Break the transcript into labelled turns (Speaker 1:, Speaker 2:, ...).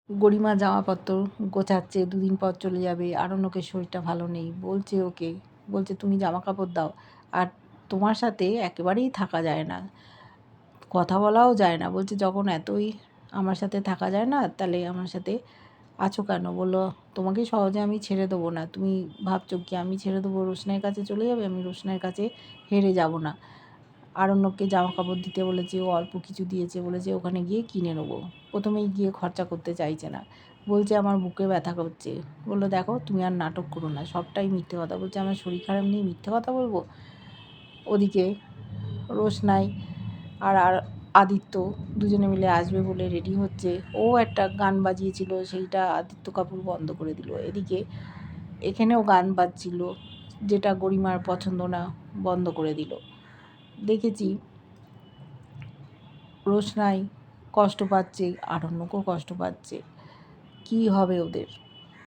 Speaker 1: গরিমা জামাপত্র গোছাচ্ছে, দুদিন পর চলে যাবে। আরণ্যকের শরীরটা ভালো নেই, বলছে ওকে, বলছে তুমি জামা কাপড় দাও, আর তোমার সাথে একেবারেই থাকা যায় না, কথা বলাও যায় না। বলছে যখন এতই আমার সাথে থাকা যায় না, তাহলে আমার সাথে আছো কেন? বললো তোমাকে সহজে আমি ছেড়ে দেবো না, তুমি ভাবছো কি আমি ছেড়ে দেবো? রোশনাইয়ের কাছে চলে যাবে? আমি রোশনাইয়ের কাছে হেরে যাব না। আরণ্যককে জামা কাপড় দিতে বলেছে, ও অল্প কিছু দিয়েছে, বলেছে ওখানে গিয়ে কিনে নেবো। প্রথমেই গিয়ে খরচা করতে চাইছে না, বলছে আমার বুকে ব্যথা করছে। বললো দেখো তুমি আর নাটক করো না, সবটাই মিথ্যে কথা। বলছে আমার শরীর খারাপ নিয়ে মিথ্যে কথা বলবো? ওদিকে রোশনাই আর আদিত্য দুজনে মিলে আসবে বলে রেডি হচ্ছে। ও একটা গান বাজিয়েছিল, সেইটা আদিত্য কাপুর বন্ধ করে দিল। এদিকে এখানেও গান বাজছিল, যেটা গরিমার পছন্দ না, বন্ধ করে দিল। দেখেছি রোশনাই কষ্ট পাচ্ছে, আরণ্যকও কষ্ট পাচ্ছে। কী হবে ওদের?